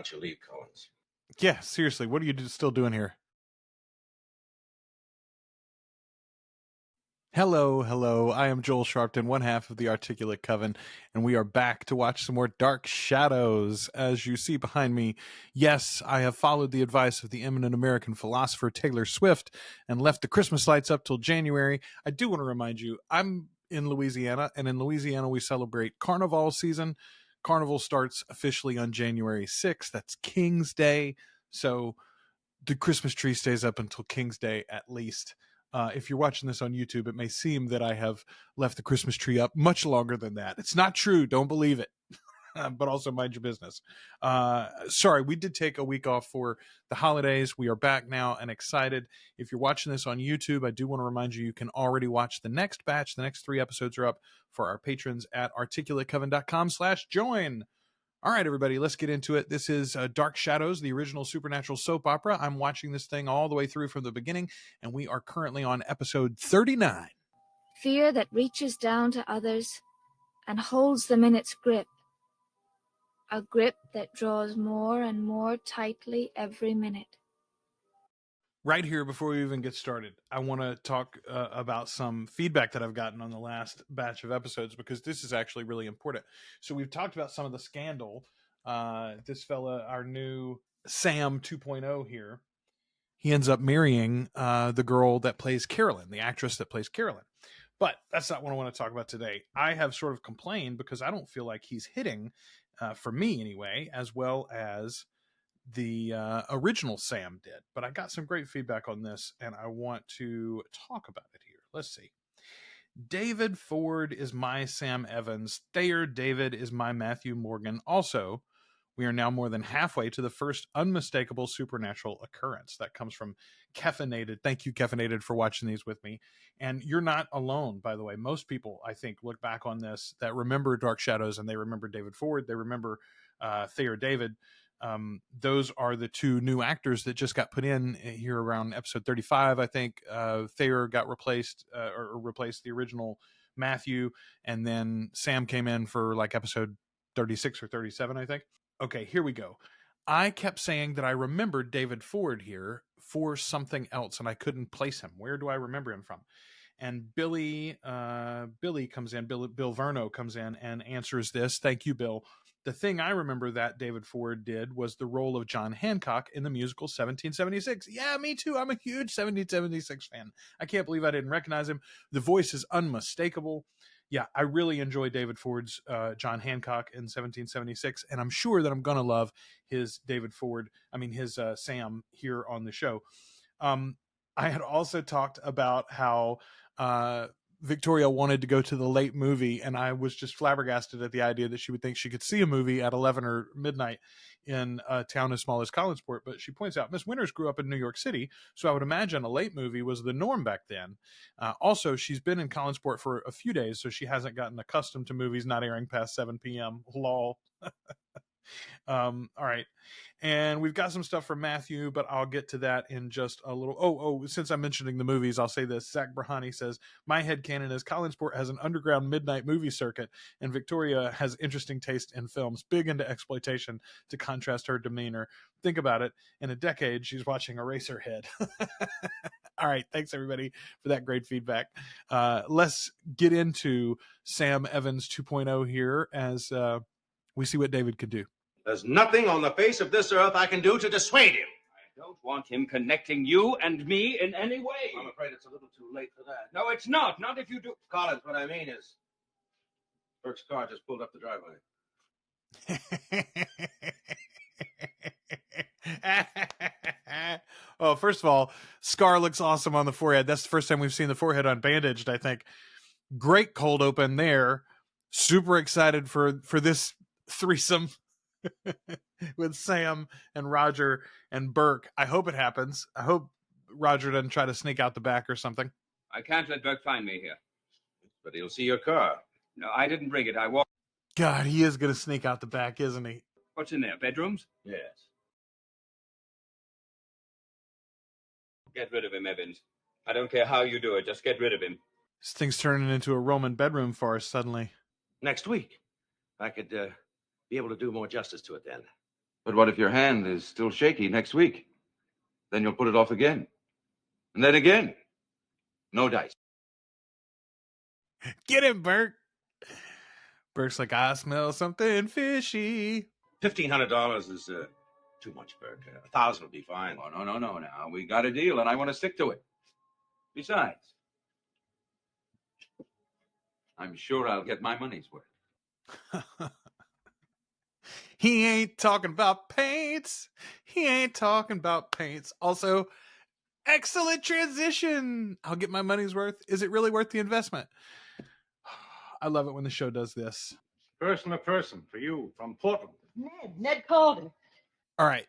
don't you leave, Collins? Yeah, seriously, what are you still doing here? Hello. I am Joel Sharpton, one half of the Articulate Coven, and we are back to watch some more Dark Shadows. As you see behind me, yes, I have followed the advice of the eminent American philosopher Taylor Swift and left the Christmas lights up till January. I do want to remind you, I'm in Louisiana, and in Louisiana we celebrate Carnival season. Carnival starts officially on January 6th. That's King's Day. So the Christmas tree stays up until King's Day at least. If you're watching this on YouTube, it may seem that I have left the Christmas tree up much longer than that. It's not true. Don't believe it. But also mind your business. Sorry, we did take a week off for the holidays. We are back now and excited. If you're watching this on YouTube, I do want to remind you can already watch the next batch. The next 3 episodes are up for our patrons at articulatecoven.com/join. All right, everybody, let's get into it. This is Dark Shadows, the original supernatural soap opera. I'm watching this thing all the way through from the beginning, and we are currently on episode 39. Fear that reaches down to others and holds them in its grip. A grip that draws more and more tightly every minute. Right here, before we even get started, I want to talk about some feedback that I've gotten on the last batch of episodes, because this is actually really important. So we've talked about some of the scandal. This fella, our new Sam 2.0 here, he ends up marrying the girl that plays Carolyn, the actress that plays Carolyn. But that's not what I want to talk about today. I have sort of complained because I don't feel like he's hitting, for me anyway, as well as the original Sam did. But I got some great feedback on this, and I want to talk about it here. Let's see. David Ford is my Sam Evans. Thayer David is my Matthew Morgan. Also, we are now more than halfway to the first unmistakable supernatural occurrence. That comes from Keffinated. Thank you, Keffinated, for watching these with me. And you're not alone, by the way. Most people, I think, look back on this that remember Dark Shadows, and they remember David Ford. They remember Thayer David. Those are the 2 new actors that just got put in here around episode 35. I think Thayer got replaced or replaced the original Matthew, and then Sam came in for like episode 36 or 37, I think. Okay, here we go. I kept saying that I remembered David Ford here for something else, and I couldn't place him. Where do I remember him from? And Billy comes in, Bill Verno comes in and answers this. Thank you, Bill. The thing I remember that David Ford did was the role of John Hancock in the musical 1776. Yeah, me too. I'm a huge 1776 fan. I can't believe I didn't recognize him. The voice is unmistakable. Yeah, I really enjoy David Ford's John Hancock in 1776, and I'm sure that I'm going to love his Sam here on the show. I had also talked about how Victoria wanted to go to the late movie, and I was just flabbergasted at the idea that she would think she could see a movie at 11 or midnight in a town as small as Collinsport. But she points out Miss Winters grew up in New York City, so I would imagine a late movie was the norm back then. Also, she's been in Collinsport for a few days, so she hasn't gotten accustomed to movies not airing past 7 p.m. Lol. All right. And we've got some stuff from Matthew, but I'll get to that in just a little. Since I'm mentioning the movies, I'll say this. Zach Brahani says, my headcanon is Collinsport has an underground midnight movie circuit, and Victoria has interesting taste in films, big into exploitation to contrast her demeanor. Think about it. In a decade, she's watching Eraserhead. All right. Thanks, everybody, for that great feedback. Let's get into Sam Evans 2.0 here as we see what David could do. There's nothing on the face of this earth I can do to dissuade him. I don't want him connecting you and me in any way. I'm afraid it's a little too late for that. No, it's not. Not if you do. Collins, what I mean is, Burke's car just pulled up the driveway. Oh, first of all, Scar looks awesome on the forehead. That's the first time we've seen the forehead unbandaged, I think. Great cold open there. Super excited for this threesome with Sam and Roger and Burke. I hope it happens. I hope Roger doesn't try to sneak out the back or something. I can't let Burke find me here. But he'll see your car. No, I didn't bring it. I walked. God, he is going to sneak out the back, isn't he? What's in there? Bedrooms? Yes. Get rid of him, Evans. I don't care how you do it. Just get rid of him. This thing's turning into a Roman bedroom for us suddenly. Next week. I could be able to do more justice to it then. But what if your hand is still shaky next week? Then you'll put it off again. And then again. No dice. Get him, Burke. Burke's like, I smell something fishy. $1,500 is too much, Burke. 1,000 will be fine. Oh, no. Now, we got a deal, and I want to stick to it. Besides, I'm sure I'll get my money's worth. He ain't talking about paints. He ain't talking about paints. Also, excellent transition. I'll get my money's worth. Is it really worth the investment? I love it when the show does this. Person to person for you from Portland. Ned called him. All right.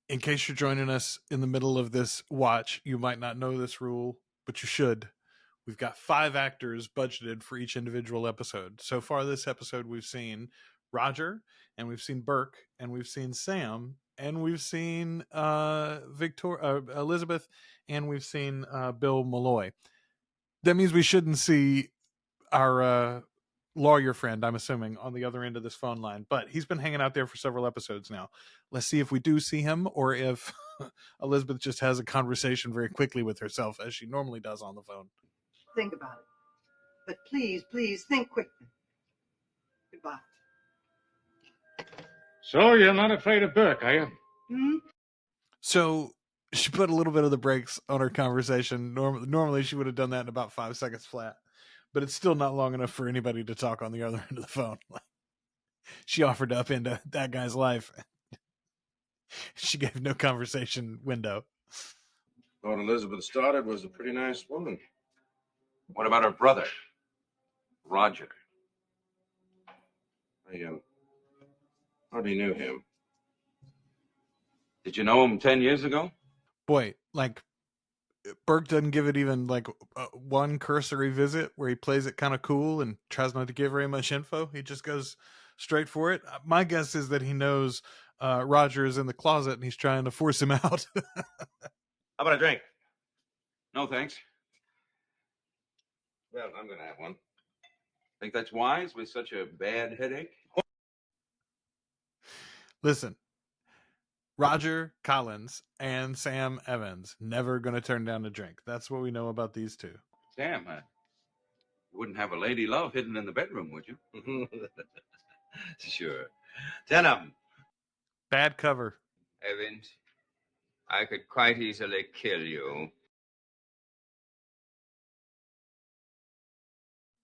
In case you're joining us in the middle of this watch, you might not know this rule, but you should. We've got 5 actors budgeted for each individual episode. So far this episode, we've seen Roger, and we've seen Burke, and we've seen Sam, and we've seen Elizabeth, and we've seen Bill Malloy. That means we shouldn't see our lawyer friend, I'm assuming, on the other end of this phone line, but he's been hanging out there for several episodes now. Let's see if we do see him, or if Elizabeth just has a conversation very quickly with herself, as she normally does on the phone. Think about it. But please, think quickly. Goodbye. So you're not afraid of Burke, are you? Hmm? So she put a little bit of the brakes on her conversation. Normally she would have done that in about 5 seconds flat, but it's still not long enough for anybody to talk on the other end of the phone. She offered to upend that guy's life. She gave no conversation window. Thought Elizabeth Stoddard was a pretty nice woman. What about her brother, Roger? I hardly knew him. Did you know him 10 years ago? Boy, like, Burke doesn't give it even like one cursory visit where he plays it kind of cool and tries not to give very much info. He just goes straight for it. My guess is that he knows Roger is in the closet and he's trying to force him out. How about a drink? No, thanks. Well, I'm going to have one. Think that's wise with such a bad headache? Listen, Roger Collins and Sam Evans never going to turn down a drink. That's what we know about these two. Sam, you wouldn't have a lady love hidden in the bedroom, would you? Sure. 10 of them. Bad cover. Evans, I could quite easily kill you.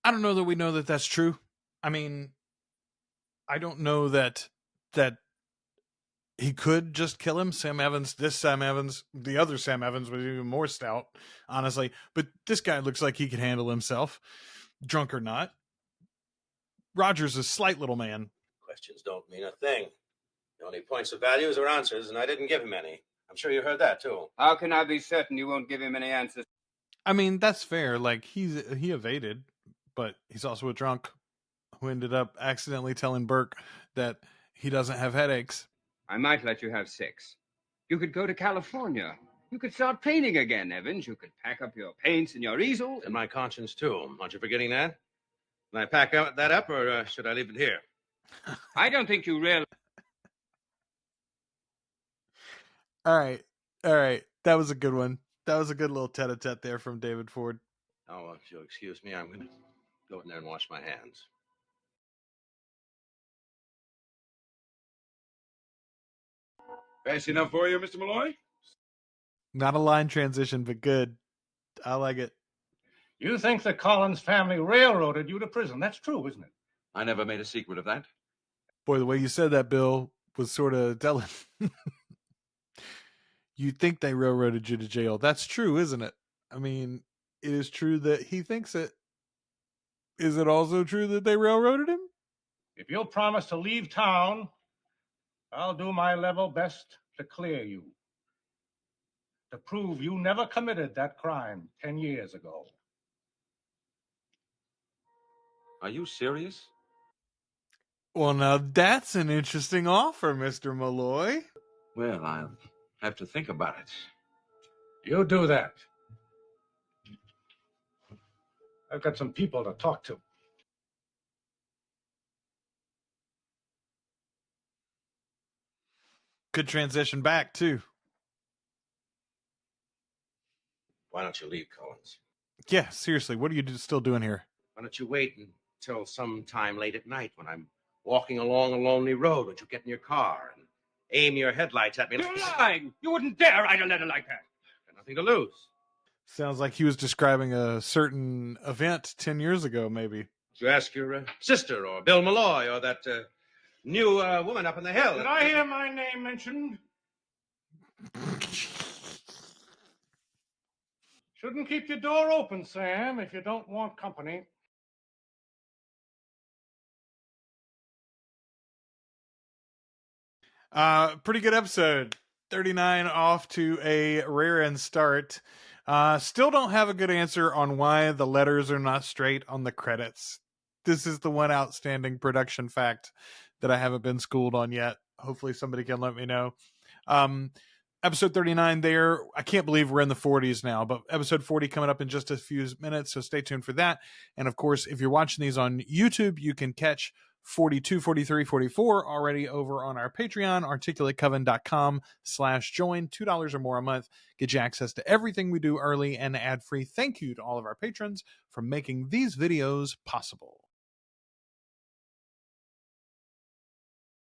I don't know that we know that that's true. I mean, I don't know that he could just kill him. Sam Evans, the other Sam Evans was even more stout, honestly. But this guy looks like he can handle himself, drunk or not. Roger's a slight little man. Questions don't mean a thing. The only points of values are answers, and I didn't give him any. I'm sure you heard that, too. How can I be certain you won't give him any answers? I mean, that's fair. Like, he evaded, but he's also a drunk who ended up accidentally telling Burke that he doesn't have headaches. I might let you have 6. You could go to California. You could start painting again, Evans. You could pack up your paints and your easel. And my conscience, too. Aren't you forgetting that? Can I pack that up, or should I leave it here? I don't think you realize. All right. That was a good one. That was a good little tete-a-tete there from David Ford. Oh, if you'll excuse me, I'm going to go in there and wash my hands. Fast enough for you, Mr. Malloy? Not a line transition, but good. I like it. You think the Collins family railroaded you to prison. That's true, isn't it? I never made a secret of that. Boy, the way you said that, Bill, was sort of telling. You think they railroaded you to jail. That's true, isn't it? I mean, it is true that he thinks it. Is it also true that they railroaded him? If you'll promise to leave town, I'll do my level best to clear you. To prove you never committed that crime 10 years ago. Are you serious? Well, now that's an interesting offer, Mr. Malloy. Well, I'll have to think about it. You do that. I've got some people to talk to. Good transition back, too. Why don't you leave, Collins? Yeah, seriously, what are you still doing here? Why don't you wait until sometime late at night when I'm walking along a lonely road? Would you get in your car and aim your headlights at me? You're lying! You wouldn't dare write a letter like that. Got nothing to lose. Sounds like he was describing a certain event 10 years ago, maybe. Did you ask your sister or Bill Malloy or that new woman up in the hill? Did I hear my name mentioned? Shouldn't keep your door open, Sam, if you don't want company. Pretty good episode. 39 off to a rare end start. Still don't have a good answer on why the letters are not straight on the credits. This is the one outstanding production fact that I haven't been schooled on yet. Hopefully somebody can let me know. Episode 39 there. I can't believe we're in the 40s now, but episode 40 coming up in just a few minutes, so stay tuned for that. And of course, if you're watching these on YouTube, you can catch 42, 43, 44 already over on our Patreon, articulatecoven.com/join. $2 or more a month. Get you access to everything we do early and ad-free. Thank you to all of our patrons for making these videos possible.